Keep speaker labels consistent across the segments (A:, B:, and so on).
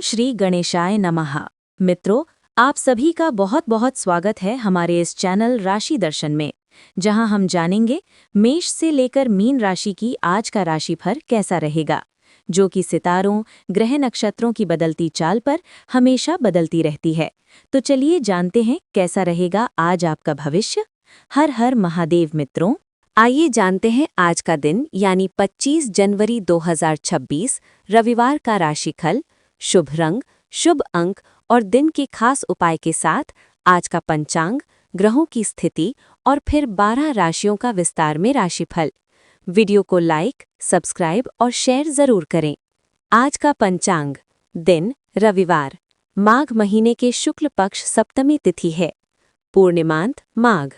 A: ओम श्री गणेशाय नमः। मित्रों, आप सभी का बहुत बहुत स्वागत है हमारे इस चैनल राशि दर्शन में, जहां हम जानेंगे मेष से लेकर मीन राशि की आज का राशिफल कैसा रहेगा, जो कि सितारों, ग्रह नक्षत्रों की बदलती चाल पर हमेशा बदलती रहती है। तो चलिए जानते हैं कैसा रहेगा आज आपका भविष्य। हर हर महादेव। मित्रों, आइए जानते हैं आज का दिन यानी 25 जनवरी 2026 रविवार का राशिफल, शुभ रंग, शुभ अंक और दिन के खास उपाय के साथ आज का पंचांग, ग्रहों की स्थिति और फिर 12 राशियों का विस्तार में राशिफल। वीडियो को लाइक, सब्सक्राइब और शेयर जरूर करें। आज का पंचांग। दिन रविवार, माघ महीने के शुक्ल पक्ष सप्तमी तिथि है। पूर्णिमांत माघ,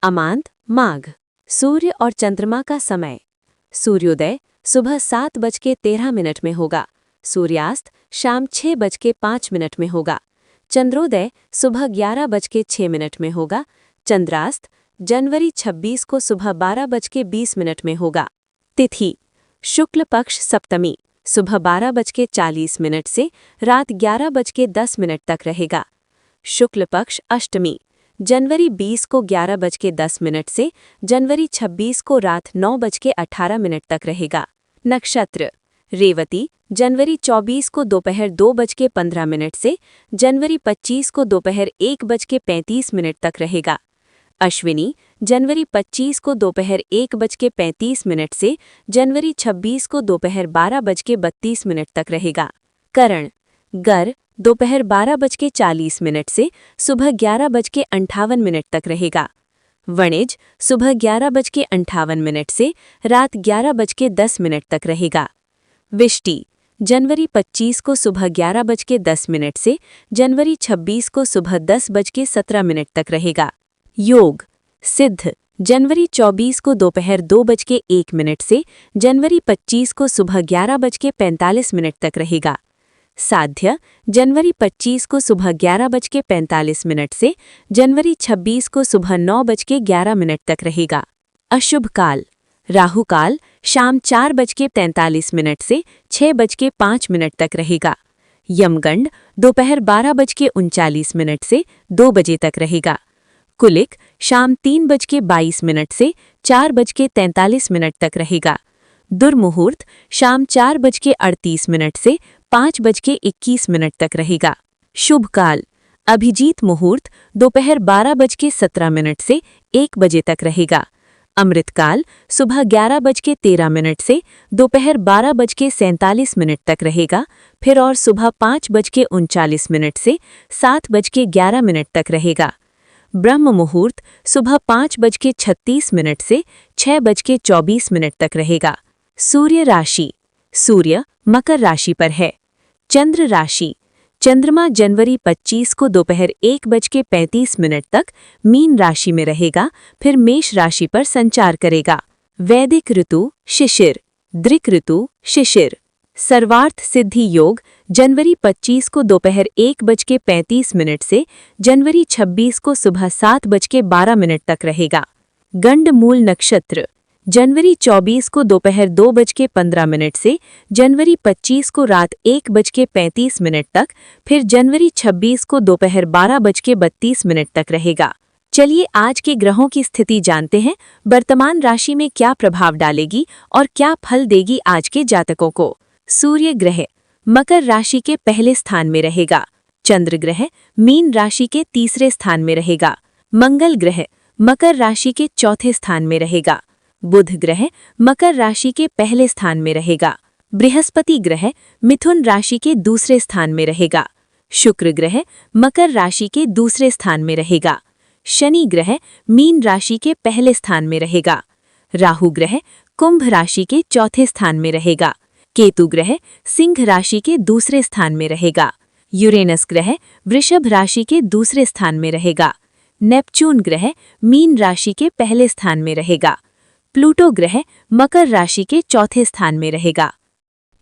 A: अमांत माघ। सूर्य और चंद्रमा का समय। सूर्योदय सुबह 7:13 में होगा। सूर्यास्त शाम 6:05 में होगा। चंद्रोदय सुबह 11:06 में होगा। चंद्रास्त जनवरी 26 को सुबह 12:20 में होगा। तिथि शुक्ल पक्ष सप्तमी सुबह 12:40 से रात 11:10 तक रहेगा। शुक्ल पक्ष अष्टमी जनवरी 20 को 11:10 से जनवरी 26 को रात 9:18 तक रहेगा। नक्षत्र रेवती जनवरी 24 को दोपहर 2:15 से जनवरी 25 को दोपहर 1:35 तक रहेगा। अश्विनी जनवरी 25 को दोपहर 1:35 से जनवरी 26 को दोपहर 12:32 तक रहेगा। करण गर दोपहर 12:40 से सुबह 11:58 तक रहेगा। वणिज सुबह 11:58 से रात 11:10 तक रहेगा। विष्टि जनवरी 25 को सुबह 11:10 से जनवरी 26 को सुबह 10:17 तक रहेगा। योग सिद्ध जनवरी 24 को दोपहर 2:01 से जनवरी 25 को सुबह 11:45 तक रहेगा। साध्य जनवरी 25 को सुबह 11:45 से जनवरी 26 को सुबह 9:11 तक रहेगा। अशुभ काल राहु काल शाम 4:43 से 6:05 तक रहेगा। यमगंड दोपहर 12:39 से 2 बजे तक रहेगा। कुलिक शाम 3:22 से 4:43 तक रहेगा। दुर्मुहूर्त शाम 4:38 से 5:21 तक रहेगा। शुभ काल अभिजीत मुहूर्त दोपहर 12:17 से 1 बजे तक रहेगा। अमृतकाल सुबह 11:13 से दोपहर 12:47 तक रहेगा, फिर और सुबह 5:39 से 7:11 तक रहेगा। ब्रह्म मुहूर्त सुबह 5:36 से 6:24 तक रहेगा। सूर्य राशि सूर्य मकर राशि पर है। चंद्र राशि चंद्रमा जनवरी 25 को दोपहर 1:35 तक मीन राशि में रहेगा, फिर मेष राशि पर संचार करेगा। वैदिक ऋतु शिशिर, दृक ऋतु शिशिर। सर्वार्थ सिद्धि योग जनवरी 25 को दोपहर 1:35 से जनवरी 26 को सुबह 7:12 तक रहेगा। गंड मूल नक्षत्र जनवरी 24 को दोपहर 2:15 से जनवरी 25 को रात 1:35 तक, फिर जनवरी 26 को दोपहर 12:32 तक रहेगा। चलिए आज के ग्रहों की स्थिति जानते हैं। वर्तमान राशि में क्या प्रभाव डालेगी और क्या फल देगी आज के जातकों को। सूर्य ग्रह मकर राशि के पहले स्थान में रहेगा। चंद्र ग्रह मीन राशि के तीसरे स्थान में रहेगा। मंगल ग्रह मकर राशि के चौथे स्थान में रहेगा। बुध ग्रह मकर राशि के पहले स्थान में रहेगा। बृहस्पति ग्रह मिथुन राशि के दूसरे स्थान में रहेगा। शुक्र ग्रह मकर राशि के दूसरे स्थान में रहेगा। शनि ग्रह मीन राशि के पहले स्थान में रहेगा। राहु ग्रह कुंभ राशि के चौथे स्थान में रहेगा। केतु ग्रह सिंह राशि के दूसरे स्थान में रहेगा। यूरेनस ग्रह वृषभ राशि के दूसरे स्थान में रहेगा। नेपच्यून ग्रह मीन राशि के पहले स्थान में रहेगा। प्लूटो ग्रह मकर राशि के चौथे स्थान में रहेगा।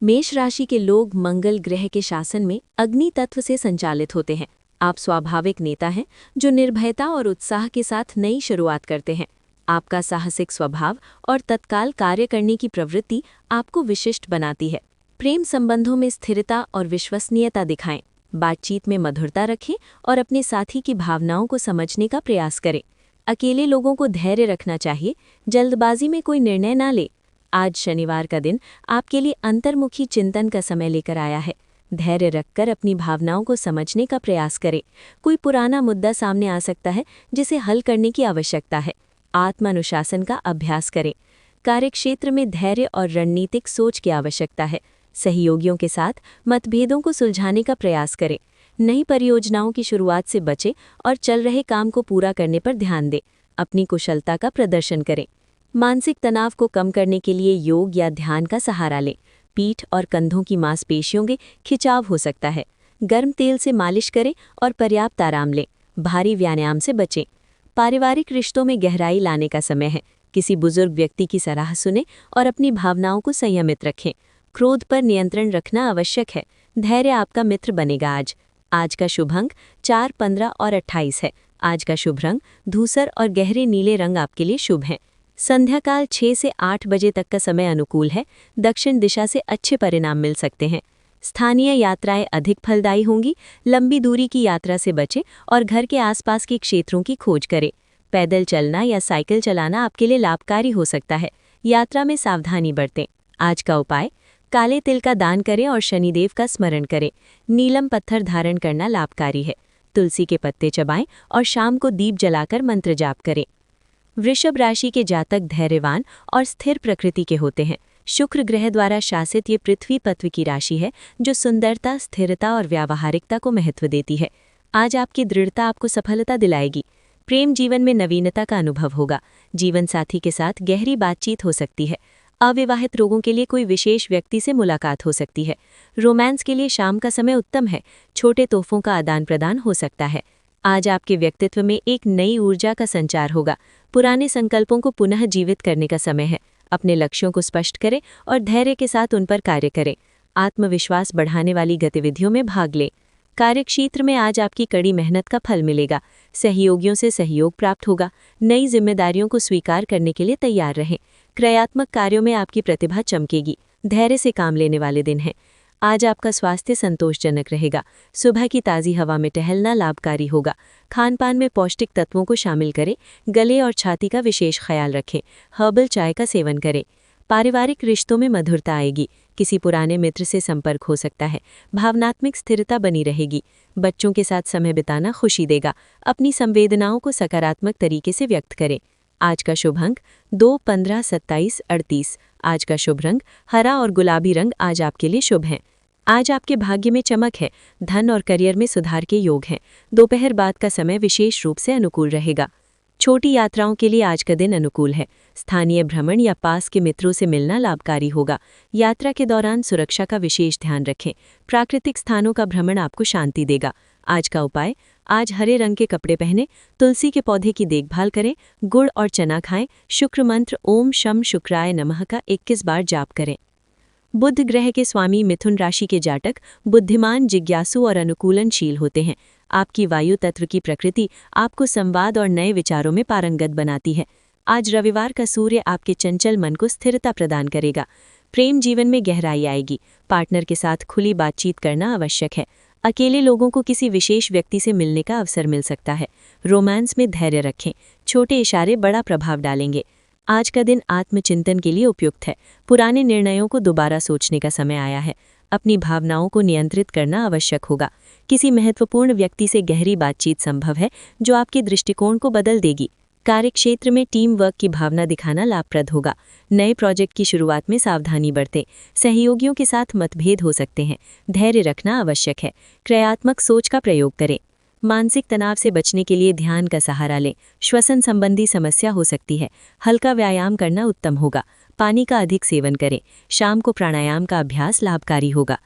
A: मेष राशि के लोग मंगल ग्रह के शासन में अग्नि तत्व से संचालित होते हैं। आप स्वाभाविक नेता हैं जो निर्भयता और उत्साह के साथ नई शुरुआत करते हैं। आपका साहसिक स्वभाव और तत्काल कार्य करने की प्रवृत्ति आपको विशिष्ट बनाती है। प्रेम संबंधों में स्थिरता और विश्वसनीयता दिखाएं। बातचीत में मधुरता रखें और अपने साथी की भावनाओं को समझने का प्रयास करें। अकेले लोगों को धैर्य रखना चाहिए, जल्दबाजी में कोई निर्णय ना ले। आज शनिवार का दिन आपके लिए अंतर्मुखी चिंतन का समय लेकर आया है। धैर्य रखकर अपनी भावनाओं को समझने का प्रयास करें। कोई पुराना मुद्दा सामने आ सकता है जिसे हल करने की आवश्यकता है। आत्मानुशासन का अभ्यास करें। कार्यक्षेत्र में धैर्य और रणनीतिक सोच की आवश्यकता है। सहयोगियों के साथ मतभेदों को सुलझाने का प्रयास करें। नई परियोजनाओं की शुरुआत से बचें और चल रहे काम को पूरा करने पर ध्यान दें। अपनी कुशलता का प्रदर्शन करें। मानसिक तनाव को कम करने के लिए योग या ध्यान का सहारा लें। पीठ और कंधों की मांसपेशियों में खिंचाव हो सकता है। गर्म तेल से मालिश करें और पर्याप्त आराम लें। भारी व्यायाम से बचें। पारिवारिक रिश्तों में गहराई लाने का समय है। किसी बुजुर्ग व्यक्ति की सलाह सुनें और अपनी भावनाओं को संयमित रखें। क्रोध पर नियंत्रण रखना आवश्यक है। धैर्य आपका मित्र बनेगा। आज का शुभ अंक 4, 15 और 28 है। आज का शुभ रंग धूसर और गहरे नीले रंग आपके लिए शुभ हैं। संध्याकाल 6 से 8 बजे तक का समय अनुकूल है। दक्षिण दिशा से अच्छे परिणाम मिल सकते हैं। स्थानीय यात्राएं अधिक फलदायी होंगी। लंबी दूरी की यात्रा से बचें और घर के आसपास के क्षेत्रों की खोज करें। पैदल चलना या साइकिल चलाना आपके लिए लाभकारी हो सकता है। यात्रा में सावधानी बरतें। आज का उपाय, काले तिल का दान करें और शनिदेव का स्मरण करें। नीलम पत्थर धारण करना लाभकारी है। तुलसी के पत्ते चबाएं और शाम को दीप जलाकर मंत्र जाप करें। वृषभ राशि के जातक धैर्यवान और स्थिर प्रकृति के होते हैं। शुक्र ग्रह द्वारा शासित ये पृथ्वी तत्व की राशि है जो सुंदरता, स्थिरता और व्यावहारिकता को महत्व देती है। आज आपकी दृढ़ता आपको सफलता दिलाएगी। प्रेम जीवन में नवीनता का अनुभव होगा। जीवन साथी के साथ गहरी बातचीत हो सकती है। अविवाहित लोगों के लिए कोई विशेष व्यक्ति से मुलाकात हो सकती है। रोमांस के लिए शाम का समय उत्तम है। छोटे तोहफों का आदान प्रदान हो सकता है। आज आपके व्यक्तित्व में एक नई ऊर्जा का संचार होगा। पुराने संकल्पों को पुनः जीवित करने का समय है। अपने लक्ष्यों को स्पष्ट करें और धैर्य के साथ उन पर कार्य करें। आत्मविश्वास बढ़ाने वाली गतिविधियों में भाग लें। कार्यक्षेत्र में आज आपकी कड़ी मेहनत का फल मिलेगा। सहयोगियों से सहयोग प्राप्त होगा। नई जिम्मेदारियों को स्वीकार करने के लिए तैयार रहें। क्रयात्मक कार्यों में आपकी प्रतिभा चमकेगी। धैर्य से काम लेने वाले दिन हैं। आज आपका स्वास्थ्य संतोषजनक रहेगा। सुबह की ताज़ी हवा में टहलना लाभकारी होगा। खानपान में पौष्टिक तत्वों को शामिल करें। गले और छाती का विशेष ख्याल रखें। हर्बल चाय का सेवन करें। पारिवारिक रिश्तों में मधुरता आएगी। किसी पुराने मित्र से संपर्क हो सकता है। भावनात्मक स्थिरता बनी रहेगी। बच्चों के साथ समय बिताना खुशी देगा। अपनी संवेदनाओं को सकारात्मक तरीके से व्यक्त करें। आज का शुभ अंक 2, 15, 27, 38। आज का शुभ रंग हरा और गुलाबी रंग आज आपके लिए शुभ हैं। आज आपके भाग्य में चमक है। धन और करियर में सुधार के योग हैं। दोपहर बाद का समय विशेष रूप से अनुकूल रहेगा। छोटी यात्राओं के लिए आज का दिन अनुकूल है। स्थानीय भ्रमण या पास के मित्रों से मिलना लाभकारी होगा। यात्रा के दौरान सुरक्षा का विशेष ध्यान रखें। प्राकृतिक स्थानों का भ्रमण आपको शांति देगा। आज का उपाय, आज हरे रंग के कपड़े पहने, तुलसी के पौधे की देखभाल करें, गुड़ और चना खाएं, शुक्र मंत्र ओम शम शुक्राय नमः का 21 बार जाप करें। बुध ग्रह के स्वामी मिथुन राशि के जातक बुद्धिमान, जिज्ञासु और अनुकूलनशील होते हैं। आपकी वायु तत्व की प्रकृति आपको संवाद और नए विचारों में पारंगत बनाती है। आज रविवार का सूर्य आपके चंचल मन को स्थिरता प्रदान करेगा। प्रेम जीवन में गहराई आएगी। पार्टनर के साथ खुली बातचीत करना आवश्यक है। अकेले लोगों को किसी विशेष व्यक्ति से मिलने का अवसर मिल सकता है। रोमांस में धैर्य रखें। छोटे इशारे बड़ा प्रभाव डालेंगे। आज का दिन आत्मचिंतन के लिए उपयुक्त है। पुराने निर्णयों को दोबारा सोचने का समय आया है। अपनी भावनाओं को नियंत्रित करना आवश्यक होगा। किसी महत्वपूर्ण व्यक्ति से गहरी बातचीत संभव है जो आपके दृष्टिकोण को बदल देगी। कार्यक्षेत्र में टीम वर्क की भावना दिखाना लाभप्रद होगा। नए प्रोजेक्ट की शुरुआत में सावधानी बरतें। सहयोगियों के साथ मतभेद हो सकते हैं। धैर्य रखना आवश्यक है। क्रयात्मक सोच का प्रयोग करें। मानसिक तनाव से बचने के लिए ध्यान का सहारा लें। श्वसन संबंधी समस्या हो सकती है। हल्का व्यायाम करना उत्तम होगा। पानी का अधिक सेवन करें। शाम को प्राणायाम का अभ्यास लाभकारी होगा।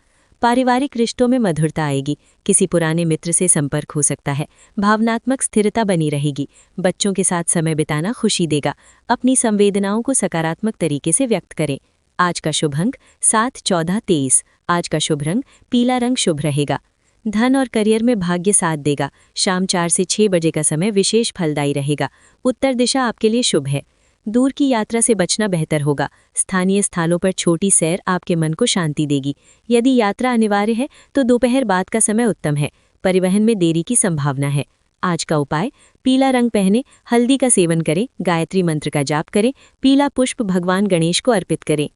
A: पारिवारिक रिश्तों में मधुरता आएगी। किसी पुराने मित्र से संपर्क हो सकता है। भावनात्मक स्थिरता बनी रहेगी। बच्चों के साथ समय बिताना खुशी देगा। अपनी संवेदनाओं को सकारात्मक तरीके से व्यक्त करें। आज का शुभ अंक 7, 14, 23। आज का शुभ रंग पीला रंग शुभ रहेगा। धन और करियर में भाग्य साथ देगा। शाम 4 से 6 बजे का समय विशेष फलदायी रहेगा। उत्तर दिशा आपके लिए शुभ है। दूर की यात्रा से बचना बेहतर होगा। स्थानीय स्थानों पर छोटी सैर आपके मन को शांति देगी। यदि यात्रा अनिवार्य है तो दोपहर बाद का समय उत्तम है। परिवहन में देरी की संभावना है। आज का उपाय, पीला रंग पहने, हल्दी का सेवन करें, गायत्री मंत्र का जाप करें, पीला पुष्प भगवान गणेश को अर्पित करें।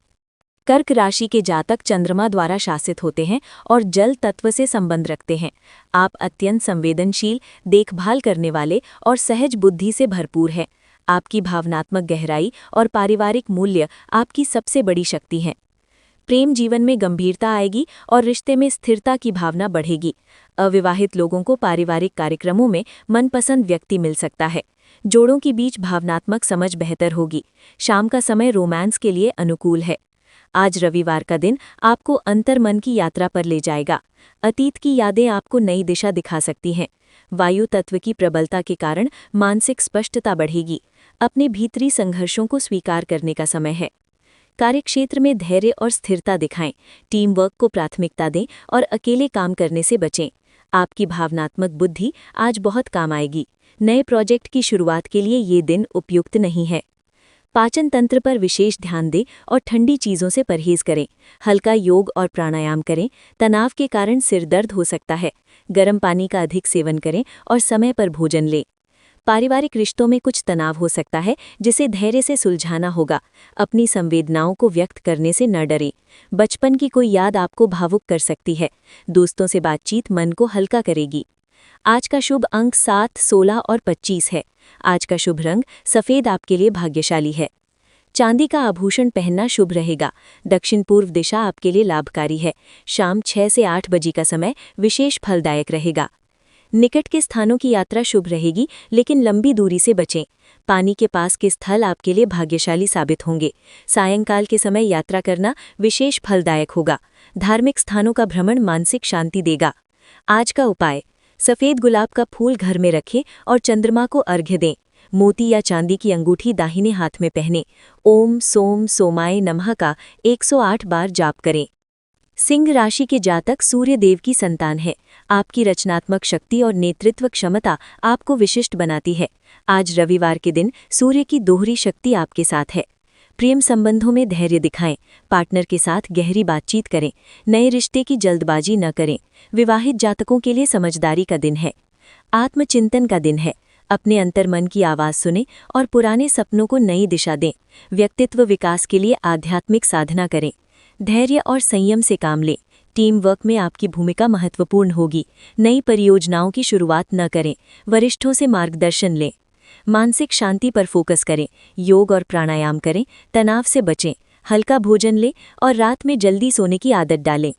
A: कर्क राशि के जातक चंद्रमा द्वारा शासित होते हैं और जल तत्व से संबंध रखते हैं। आप अत्यंत संवेदनशील, देखभाल करने वाले और सहज बुद्धि से भरपूर हैं। आपकी भावनात्मक गहराई और पारिवारिक मूल्य आपकी सबसे बड़ी शक्ति हैं। प्रेम जीवन में गंभीरता आएगी और रिश्ते में स्थिरता की भावना बढ़ेगी। अविवाहित लोगों को पारिवारिक कार्यक्रमों में मनपसंद व्यक्ति मिल सकता है। जोड़ों के बीच भावनात्मक समझ बेहतर होगी। शाम का समय रोमांस के लिए अनुकूल है। आज रविवार का दिन आपको अंतर्मन की यात्रा पर ले जाएगा। अतीत की यादें आपको नई दिशा दिखा सकती हैं। वायु तत्व की प्रबलता के कारण मानसिक स्पष्टता बढ़ेगी। अपने भीतरी संघर्षों को स्वीकार करने का समय है। कार्यक्षेत्र में धैर्य और स्थिरता दिखाएं। टीम वर्क को प्राथमिकता दें और अकेले काम करने से बचें। आपकी भावनात्मक बुद्धि आज बहुत काम आएगी। नए प्रोजेक्ट की शुरुआत के लिए ये दिन उपयुक्त नहीं है। पाचन तंत्र पर विशेष ध्यान दें और ठंडी चीज़ों से परहेज करें। हल्का योग और प्राणायाम करें। तनाव के कारण सिर दर्द हो सकता है। गर्म पानी का अधिक सेवन करें और समय पर भोजन लें। पारिवारिक रिश्तों में कुछ तनाव हो सकता है, जिसे धैर्य से सुलझाना होगा। अपनी संवेदनाओं को व्यक्त करने से न डरें। बचपन की कोई याद आपको भावुक कर सकती है। दोस्तों से बातचीत मन को हल्का करेगी। आज का शुभ अंक 7, 16 और 25 है। आज का शुभ रंग सफ़ेद आपके लिए भाग्यशाली है। चांदी का आभूषण पहनना शुभ रहेगा। दक्षिण पूर्व दिशा आपके लिए लाभकारी है। शाम 6 से 8 बजे का समय विशेष फलदायक रहेगा। निकट के स्थानों की यात्रा शुभ रहेगी, लेकिन लंबी दूरी से बचें। पानी के पास के स्थल आपके लिए भाग्यशाली साबित होंगे। सायंकाल के समय यात्रा करना विशेष फलदायक होगा। धार्मिक स्थानों का भ्रमण मानसिक शांति देगा। आज का उपाय, सफ़ेद गुलाब का फूल घर में रखें और चंद्रमा को अर्घ्य दें। मोती या चांदी की अंगूठी दाहिने हाथ में पहनें। ओम सोम सोमाय नमः का 108 बार जाप करें। सिंह राशि के जातक सूर्य देव की संतान है। आपकी रचनात्मक शक्ति और नेतृत्व क्षमता आपको विशिष्ट बनाती है। आज रविवार के दिन सूर्य की दोहरी शक्ति आपके साथ है। प्रेम संबंधों में धैर्य दिखाएं। पार्टनर के साथ गहरी बातचीत करें। नए रिश्ते की जल्दबाजी न करें। विवाहित जातकों के लिए समझदारी का दिन है। आत्मचिंतन का दिन है। अपने अंतर्मन की आवाज़ सुनें और पुराने सपनों को नई दिशा दें। व्यक्तित्व विकास के लिए आध्यात्मिक साधना करें। धैर्य और संयम से काम लें। टीम वर्क में आपकी भूमिका महत्वपूर्ण होगी। नई परियोजनाओं की शुरुआत न करें। वरिष्ठों से मार्गदर्शन लें। मानसिक शांति पर फोकस करें। योग और प्राणायाम करें। तनाव से बचें। हल्का भोजन लें और रात में जल्दी सोने की आदत डालें।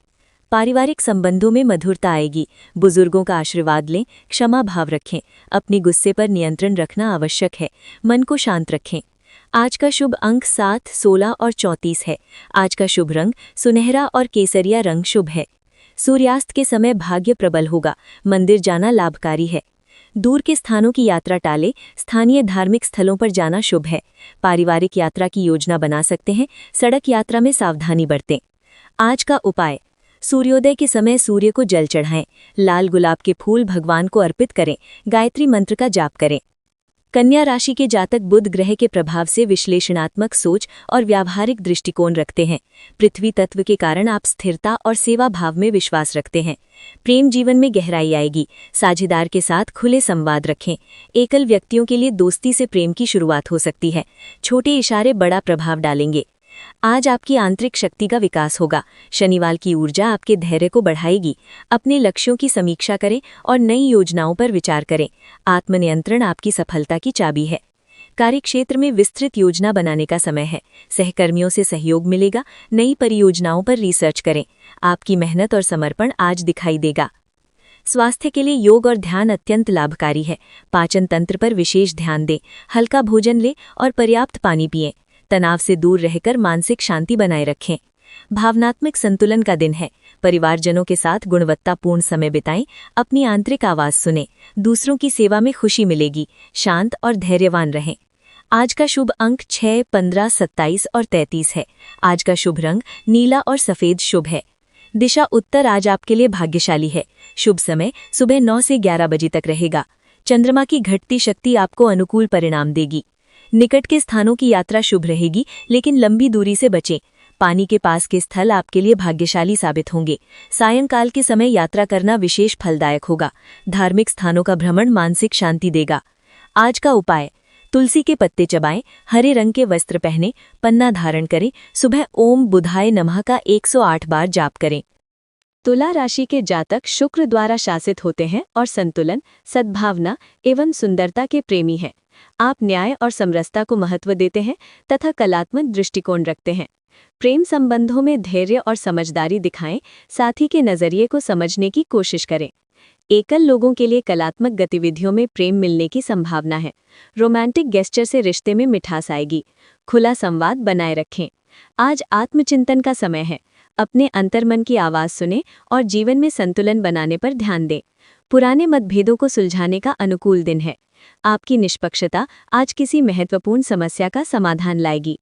A: पारिवारिक संबंधों में मधुरता आएगी। बुजुर्गों का आशीर्वाद लें। क्षमा भाव रखें। अपने गुस्से पर नियंत्रण रखना आवश्यक है। मन को शांत रखें। आज का शुभ अंक 7, 16 और 34 है। आज का शुभ रंग सुनहरा और केसरिया रंग शुभ है। सूर्यास्त के समय भाग्य प्रबल होगा। मंदिर जाना लाभकारी है। दूर के स्थानों की यात्रा टालें। स्थानीय धार्मिक स्थलों पर जाना शुभ है। पारिवारिक यात्रा की योजना बना सकते हैं। सड़क यात्रा में सावधानी बरतें। आज का उपाय, सूर्योदय के समय सूर्य को जल चढ़ाएं। लाल गुलाब के फूल भगवान को अर्पित करें। गायत्री मंत्र का जाप करें। कन्या राशि के जातक बुध ग्रह के प्रभाव से विश्लेषणात्मक सोच और व्यावहारिक दृष्टिकोण रखते हैं। पृथ्वी तत्व के कारण आप स्थिरता और सेवा भाव में विश्वास रखते हैं। प्रेम जीवन में गहराई आएगी। साझेदार के साथ खुले संवाद रखें। एकल व्यक्तियों के लिए दोस्ती से प्रेम की शुरुआत हो सकती है। छोटे इशारे बड़ा प्रभाव डालेंगे। आज आपकी आंतरिक शक्ति का विकास होगा। शनिवार की ऊर्जा आपके धैर्य को बढ़ाएगी। अपने लक्ष्यों की समीक्षा करें और नई योजनाओं पर विचार करें। आत्मनियंत्रण आपकी सफलता की चाबी है। कार्यक्षेत्र में विस्तृत योजना बनाने का समय है। सहकर्मियों से सहयोग मिलेगा। नई परियोजनाओं पर रिसर्च करें। आपकी मेहनत और समर्पण आज दिखाई देगा। स्वास्थ्य के लिए योग और ध्यान अत्यंत लाभकारी है। पाचन तंत्र पर विशेष ध्यान दें। हल्का भोजन लें और पर्याप्त पानी पिएं। तनाव से दूर रहकर मानसिक शांति बनाए रखें। भावनात्मक संतुलन का दिन है। परिवारजनों के साथ गुणवत्तापूर्ण समय बिताएं। अपनी आंतरिक आवाज़ सुनें। दूसरों की सेवा में खुशी मिलेगी। शांत और धैर्यवान रहें। आज का शुभ अंक 6, 15, 27 और 33 है। आज का शुभ रंग नीला और सफ़ेद शुभ है। दिशा उत्तर आज आपके लिए भाग्यशाली है। शुभ समय सुबह 9 से 11 बजे तक रहेगा। चंद्रमा की घटती शक्ति आपको अनुकूल परिणाम देगी। निकट के स्थानों की यात्रा शुभ रहेगी, लेकिन लंबी दूरी से बचें। पानी के पास के स्थल आपके लिए भाग्यशाली साबित होंगे। सायंकाल के समय यात्रा करना विशेष फलदायक होगा। धार्मिक स्थानों का भ्रमण मानसिक शांति देगा। आज का उपाय, तुलसी के पत्ते चबाएं, हरे रंग के वस्त्र पहनें, पन्ना धारण करें, सुबह ओम बुधाय नमः का 108 बार जाप करें। तुला राशि के जातक शुक्र द्वारा शासित होते हैं और संतुलन, सद्भावना एवं सुंदरता के प्रेमी हैं। आप न्याय और समरसता को महत्व देते हैं तथा कलात्मक दृष्टिकोण रखते हैं। प्रेम संबंधों में धैर्य और समझदारी दिखाएं, साथी के नजरिए को समझने की कोशिश करें। एकल लोगों के लिए कलात्मक गतिविधियों में प्रेम मिलने की संभावना है। रोमांटिक गेस्चर से रिश्ते में मिठास आएगी। खुला संवाद बनाए रखें। आज आत्मचिंतन का समय है। अपने अंतर्मन की आवाज सुनें और जीवन में संतुलन बनाने पर ध्यान दें। पुराने मतभेदों को सुलझाने का अनुकूल दिन है। आपकी निष्पक्षता आज किसी महत्वपूर्ण समस्या का समाधान लाएगी।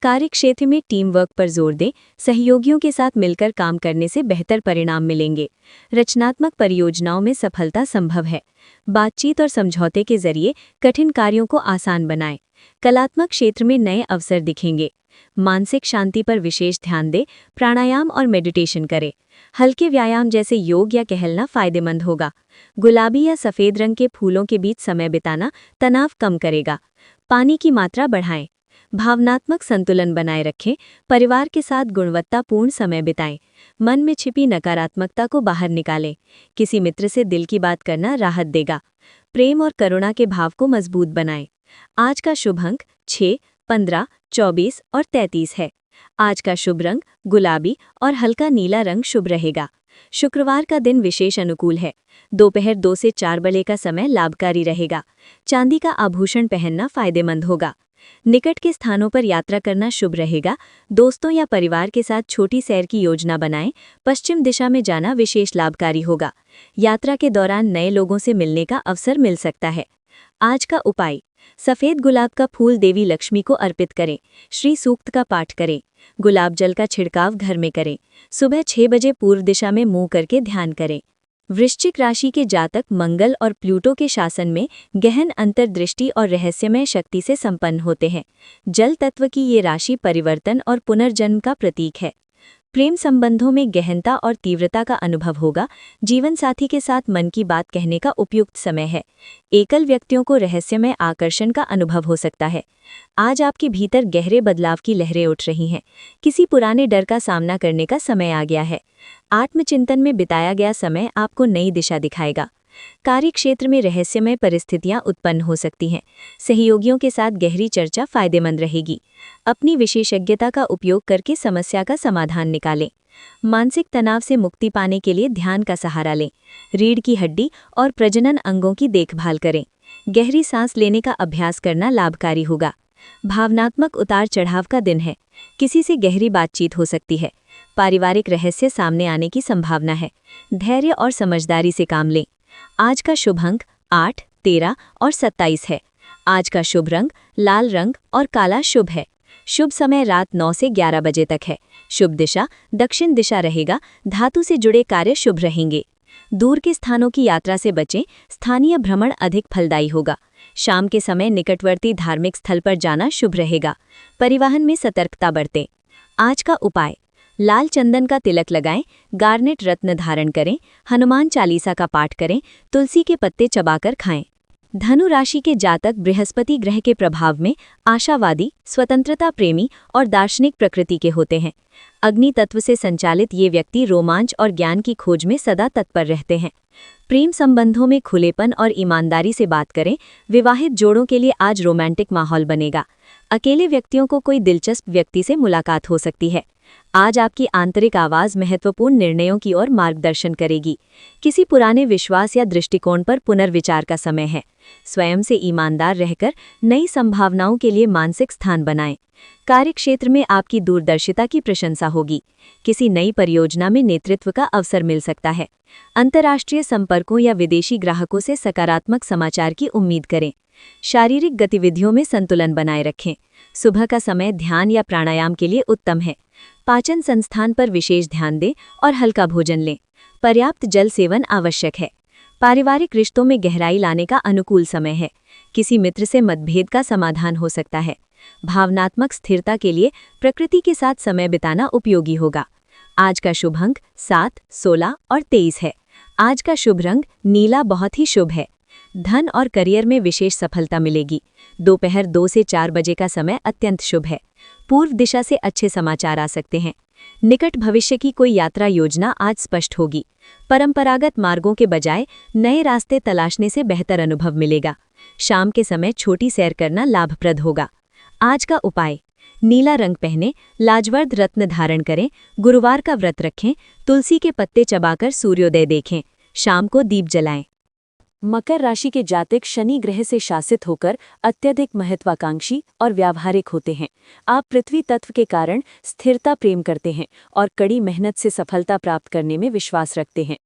A: कार्यक्षेत्र में टीम वर्क पर जोर दें। सहयोगियों के साथ मिलकर काम करने से बेहतर परिणाम मिलेंगे। रचनात्मक परियोजनाओं में सफलता संभव है। बातचीत और समझौते के जरिए कठिन कार्यों को आसान बनाएं। कलात्मक क्षेत्र में नए अवसर दिखेंगे। मानसिक शांति पर विशेष ध्यान दें। प्राणायाम और मेडिटेशन करें। हल्के व्यायाम जैसे योग या टहलना फायदेमंद होगा। गुलाबी या सफेद रंग के फूलों के बीच समय बिताना तनाव कम करेगा। पानी की मात्रा बढ़ाएं। भावनात्मक संतुलन बनाए रखें। परिवार के साथ गुणवत्तापूर्ण समय बिताएं। मन में छिपी नकारात्मकता को बाहर निकालें। किसी मित्र से दिल की बात करना राहत देगा। प्रेम और करुणा के भाव को मजबूत बनाएं। आज का शुभ अंक 6, 15, 24 और 33 है। आज का शुभ रंग गुलाबी और हल्का नीला रंग शुभ रहेगा। शुक्रवार का दिन विशेष अनुकूल है। दोपहर 2 से 4 बजे का समय लाभकारी रहेगा। चांदी का आभूषण पहनना फायदेमंद होगा। निकट के स्थानों पर यात्रा करना शुभ रहेगा। दोस्तों या परिवार के साथ छोटी सैर की योजना बनाएं। पश्चिम दिशा में जाना विशेष लाभकारी होगा। यात्रा के दौरान नए लोगों से मिलने का अवसर मिल सकता है। आज का उपाय, सफेद गुलाब का फूल देवी लक्ष्मी को अर्पित करें। श्री सूक्त का पाठ करें। गुलाब जल का छिड़काव घर में करें। सुबह 6 बजे पूर्व दिशा में मुंह करके ध्यान करें। वृश्चिक राशि के जातक मंगल और प्लूटो के शासन में गहन अंतर्दृष्टि और रहस्यमय शक्ति से संपन्न होते हैं। जल तत्व की ये राशि परिवर्तन और पुनर्जन्म का प्रतीक है। प्रेम संबंधों में गहनता और तीव्रता का अनुभव होगा। जीवन साथी के साथ मन की बात कहने का उपयुक्त समय है। एकल व्यक्तियों को रहस्यमय आकर्षण का अनुभव हो सकता है। आज आपके भीतर गहरे बदलाव की लहरें उठ रही हैं। किसी पुराने डर का सामना करने का समय आ गया है। आत्मचिंतन में बिताया गया समय आपको नई दिशा दिखाएगा। कार्यक्षेत्र में रहस्यमय परिस्थितियां उत्पन्न हो सकती हैं। सहयोगियों के साथ गहरी चर्चा फायदेमंद रहेगी। अपनी विशेषज्ञता का उपयोग करके समस्या का समाधान निकालें। मानसिक तनाव से मुक्ति पाने के लिए ध्यान का सहारा लें। रीढ़ की हड्डी और प्रजनन अंगों की देखभाल करें। गहरी सांस लेने का अभ्यास करना लाभकारी होगा। भावनात्मक उतार चढ़ाव का दिन है। किसी से गहरी बातचीत हो सकती है। पारिवारिक रहस्य सामने आने की संभावना है। धैर्य और समझदारी से काम लें। आज का शुभ अंक 8, 13 और 27 है। आज का शुभ रंग लाल रंग और काला शुभ है। शुभ समय रात 9 से 11 बजे तक है। शुभ दिशा दक्षिण दिशा रहेगा। धातु से जुड़े कार्य शुभ रहेंगे। दूर के स्थानों की यात्रा से बचें। स्थानीय भ्रमण अधिक फलदायी होगा। शाम के समय निकटवर्ती धार्मिक स्थल पर जाना शुभ रहेगा। परिवहन में सतर्कता बरतें। आज का उपाय, लाल चंदन का तिलक लगाएं। गार्नेट रत्न धारण करें। हनुमान चालीसा का पाठ करें। तुलसी के पत्ते चबाकर खाएं। धनु राशि के जातक बृहस्पति ग्रह के प्रभाव में आशावादी, स्वतंत्रता प्रेमी और दार्शनिक प्रकृति के होते हैं। अग्नि तत्व से संचालित ये व्यक्ति रोमांच और ज्ञान की खोज में सदा तत्पर रहते हैं। प्रेम संबंधों में खुलेपन और ईमानदारी से बात करें। विवाहित जोड़ों के लिए आज रोमांटिक माहौल बनेगा। अकेले व्यक्तियों को कोई दिलचस्प व्यक्ति से मुलाकात हो सकती है। आज आपकी आंतरिक आवाज महत्वपूर्ण निर्णयों की ओर मार्गदर्शन करेगी। किसी पुराने विश्वास या दृष्टिकोण पर पुनर्विचार का समय है। स्वयं से ईमानदार रहकर नई संभावनाओं के लिए मानसिक स्थान बनाएं। कार्यक्षेत्र में आपकी दूरदर्शिता की प्रशंसा होगी। किसी नई परियोजना में नेतृत्व का अवसर मिल सकता है। अंतर्राष्ट्रीय संपर्कों या विदेशी ग्राहकों से सकारात्मक समाचार की उम्मीद करें। शारीरिक गतिविधियों में संतुलन बनाए रखें। सुबह का समय ध्यान या प्राणायाम के लिए उत्तम है। पाचन संस्थान पर विशेष ध्यान दें और हल्का भोजन लें। पर्याप्त जल सेवन आवश्यक है। पारिवारिक रिश्तों में गहराई लाने का अनुकूल समय है। किसी मित्र से मतभेद का समाधान हो सकता है। भावनात्मक स्थिरता के लिए प्रकृति के साथ समय बिताना उपयोगी होगा। आज का शुभ अंक 7, 16 और 23 है। आज का शुभ रंग नीला बहुत ही शुभ है। धन और करियर में विशेष सफलता मिलेगी। दोपहर 2 से 4 बजे का समय अत्यंत शुभ है। पूर्व दिशा से अच्छे समाचार आ सकते हैं। निकट भविष्य की कोई यात्रा योजना आज स्पष्ट होगी। परंपरागत मार्गों के बजाय नए रास्ते तलाशने से बेहतर अनुभव मिलेगा। शाम के समय छोटी सैर करना लाभप्रद होगा। आज का उपाय, नीला रंग पहने, लाजवर्द रत्न धारण करें, गुरुवार का व्रत रखें, तुलसी के पत्ते चबाकर सूर्योदय देखें, शाम को दीप जलाएं। मकर राशि के जातक शनि ग्रह से शासित होकर अत्यधिक महत्वाकांक्षी और व्यावहारिक होते हैं। आप पृथ्वी तत्व के कारण स्थिरता प्रेम करते हैं और कड़ी मेहनत से सफलता प्राप्त करने में विश्वास रखते हैं।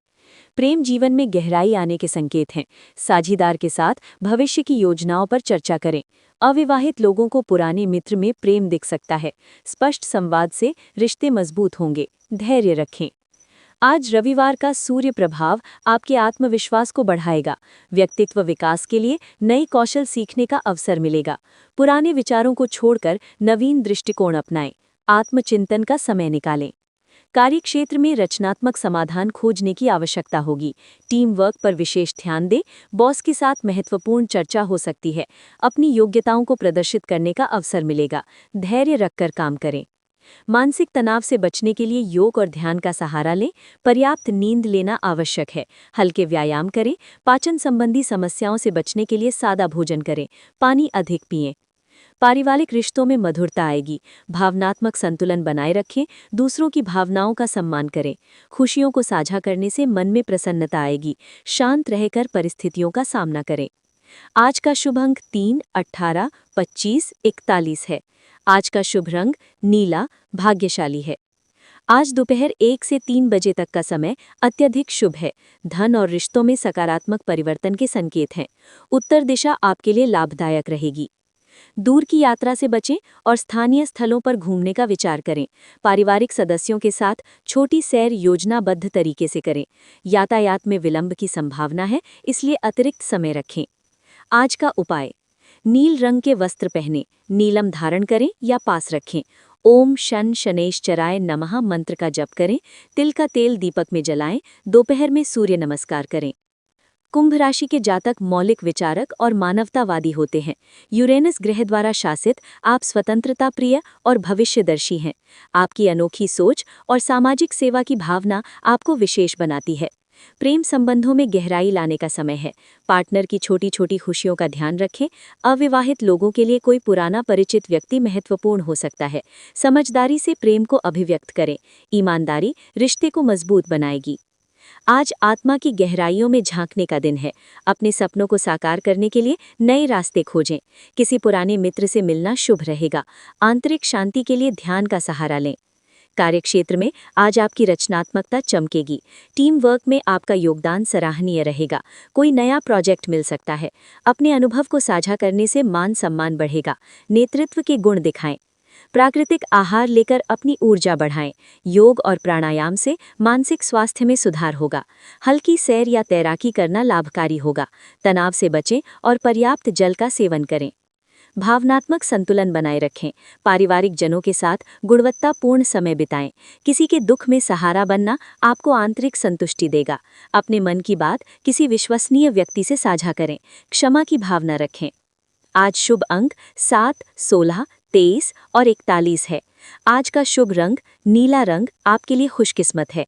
A: प्रेम जीवन में गहराई आने के संकेत हैं। साझीदार के साथ भविष्य की योजनाओं पर चर्चा करें। अविवाहित लोगों को पुराने मित्र में प्रेम दिख सकता है। स्पष्ट संवाद से रिश्ते मजबूत होंगे। धैर्य रखें। आज रविवार का सूर्य प्रभाव आपके आत्मविश्वास को बढ़ाएगा। व्यक्तित्व विकास के लिए नई कौशल सीखने का अवसर मिलेगा। पुराने विचारों को छोड़कर नवीन दृष्टिकोण अपनाएं। आत्मचिंतन का समय निकालें। कार्यक्षेत्र में रचनात्मक समाधान खोजने की आवश्यकता होगी। टीम वर्क पर विशेष ध्यान दें। बॉस के साथ महत्वपूर्ण चर्चा हो सकती है। अपनी योग्यताओं को प्रदर्शित करने का अवसर मिलेगा। धैर्य रखकर काम करें। मानसिक तनाव से बचने के लिए योग और ध्यान का सहारा लें। पर्याप्त नींद लेना आवश्यक है। हल्के व्यायाम करें। पाचन संबंधी समस्याओं से बचने के लिए सादा भोजन करें। पानी अधिक पिएं। पारिवारिक रिश्तों में मधुरता आएगी। भावनात्मक संतुलन बनाए रखें। दूसरों की भावनाओं का सम्मान करें। खुशियों को साझा करने से मन में प्रसन्नता आएगी। शांत रहकर परिस्थितियों का सामना करें। आज का शुभ अंक 3, 18, 25, 41 है। आज का शुभ रंग नीला भाग्यशाली है। आज दोपहर 1 से 3 बजे तक का समय अत्यधिक शुभ है। धन और रिश्तों में सकारात्मक परिवर्तन के संकेत हैं। उत्तर दिशा आपके लिए लाभदायक रहेगी। दूर की यात्रा से बचें और स्थानीय स्थलों पर घूमने का विचार करें। पारिवारिक सदस्यों के साथ छोटी सैर योजनाबद्ध तरीके से करें। यातायात में विलंब की संभावना है, इसलिए अतिरिक्त समय रखें। आज का उपाय, नील रंग के वस्त्र पहनें, नीलम धारण करें या पास रखें। ओम शन शनैश्चराय नमः मंत्र का जप करें। तिल का तेल दीपक में जलाएं। दोपहर में सूर्य नमस्कार करें। कुंभ राशि के जातक मौलिक विचारक और मानवतावादी होते हैं। यूरेनस ग्रह द्वारा शासित आप स्वतंत्रता प्रिय और भविष्यदर्शी हैं। आपकी अनोखी सोच और सामाजिक सेवा की भावना आपको विशेष बनाती है। प्रेम संबंधों में गहराई लाने का समय है। पार्टनर की छोटी छोटी खुशियों का ध्यान रखें। अविवाहित लोगों के लिए कोई पुराना परिचित व्यक्ति महत्वपूर्ण हो सकता है। समझदारी से प्रेम को अभिव्यक्त करें। ईमानदारी रिश्ते को मजबूत बनाएगी। आज आत्मा की गहराइयों में झांकने का दिन है। अपने सपनों को साकार करने के लिए नए रास्ते खोजें। किसी पुराने मित्र से मिलना शुभ रहेगा। आंतरिक शांति के लिए ध्यान का सहारा लें। कार्यक्षेत्र में आज आपकी रचनात्मकता चमकेगी। टीम वर्क में आपका योगदान सराहनीय रहेगा। कोई नया प्रोजेक्ट मिल सकता है। अपने अनुभव को साझा करने से मान सम्मान बढ़ेगा। नेतृत्व के गुण दिखाएं। प्राकृतिक आहार लेकर अपनी ऊर्जा बढ़ाएं। योग और प्राणायाम से मानसिक स्वास्थ्य में सुधार होगा। हल्की सैर या तैराकी करना लाभकारी होगा। तनाव से बचें और पर्याप्त जल का सेवन करें। भावनात्मक संतुलन बनाए रखें। पारिवारिक जनों के साथ गुणवत्तापूर्ण समय बिताएं। किसी के दुख में सहारा बनना आपको आंतरिक संतुष्टि देगा। अपने मन की बात किसी विश्वसनीय व्यक्ति से साझा करें। क्षमा की भावना रखें। आज शुभ अंक 7, 16, 23 और 41 है। आज का शुभ रंग नीला रंग आपके लिए खुशकिस्मत है।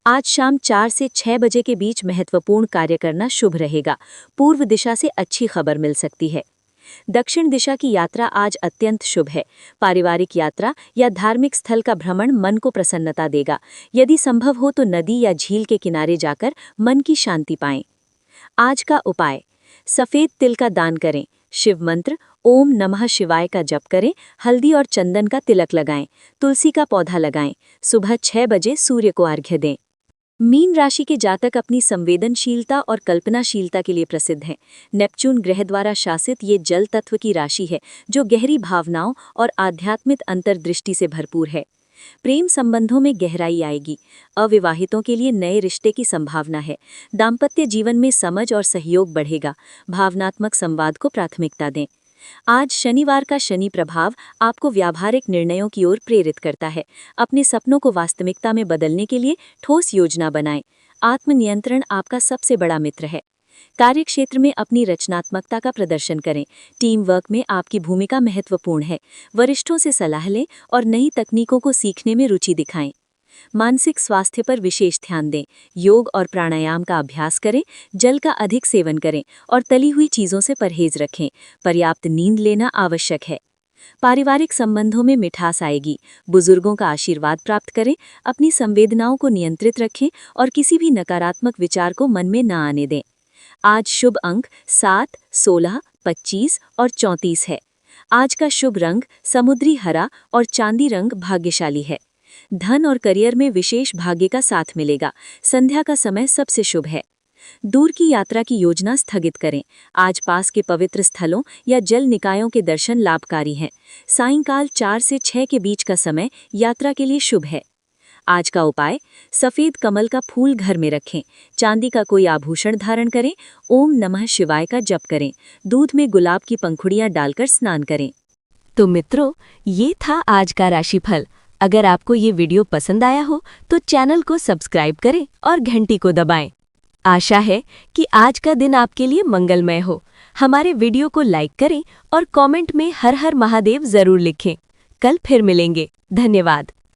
A: आज शाम 4 से 6 बजे के बीच महत्वपूर्ण कार्य करना शुभ रहेगा। पूर्व दिशा से अच्छी खबर मिल सकती है। दक्षिण दिशा की यात्रा आज अत्यंत शुभ है। पारिवारिक यात्रा या धार्मिक स्थल का भ्रमण मन को प्रसन्नता देगा। यदि संभव हो तो नदी या झील के किनारे जाकर मन की शांति पाएं। आज का उपाय, सफेद तिल का दान करें। शिव मंत्र ओम नमः शिवाय का जप करें। हल्दी और चंदन का तिलक लगाएं। तुलसी का पौधा लगाएं। सुबह 6 बजे सूर्य को अर्घ्य दें। मीन राशि के जातक अपनी संवेदनशीलता और कल्पनाशीलता के लिए प्रसिद्ध हैं। नेपच्यून ग्रह द्वारा शासित ये जल तत्व की राशि है, जो गहरी भावनाओं और आध्यात्मिक अंतर्दृष्टि से भरपूर है। प्रेम संबंधों में गहराई आएगी। अविवाहितों के लिए नए रिश्ते की संभावना है। दाम्पत्य जीवन में समझ और सहयोग बढ़ेगा। भावनात्मक संवाद को प्राथमिकता दें। आज शनिवार का शनि प्रभाव आपको व्यावहारिक निर्णयों की ओर प्रेरित करता है। अपने सपनों को वास्तविकता में बदलने के लिए ठोस योजना बनाएं। आत्मनियंत्रण आपका सबसे बड़ा मित्र है। कार्यक्षेत्र में अपनी रचनात्मकता का प्रदर्शन करें। टीम वर्क में आपकी भूमिका महत्वपूर्ण है। वरिष्ठों से सलाह लें और नई तकनीकों को सीखने में रुचि दिखाएं। मानसिक स्वास्थ्य पर विशेष ध्यान दें। योग और प्राणायाम का अभ्यास करें। जल का अधिक सेवन करें और तली हुई चीज़ों से परहेज रखें। पर्याप्त नींद लेना आवश्यक है। पारिवारिक संबंधों में मिठास आएगी। बुजुर्गों का आशीर्वाद प्राप्त करें। अपनी संवेदनाओं को नियंत्रित रखें और किसी भी नकारात्मक विचार को मन में न आने दें। आज शुभ अंक 7, 16, 25 और 34 है। आज का शुभ रंग समुद्री हरा और चांदी रंग भाग्यशाली है। धन और करियर में विशेष भाग्य का साथ मिलेगा। संध्या का समय सबसे शुभ है। दूर की यात्रा की योजना स्थगित करें। आज पास के पवित्र स्थलों या जल निकायों के दर्शन लाभकारी हैं। सायंकाल 4 से 6 के बीच का समय यात्रा के लिए शुभ है। आज का उपाय, सफेद कमल का फूल घर में रखें। चांदी का कोई आभूषण धारण करें। ओम नमः शिवाय का जप करें। दूध में गुलाब की पंखुड़ियां डालकर स्नान करें। तो मित्रों, ये था आज का राशिफल। अगर आपको ये वीडियो पसंद आया हो तो चैनल को सब्सक्राइब करें और घंटी को दबाएं। आशा है कि आज का दिन आपके लिए मंगलमय हो। हमारे वीडियो को लाइक करें और कमेंट में हर हर महादेव जरूर लिखें। कल फिर मिलेंगे। धन्यवाद।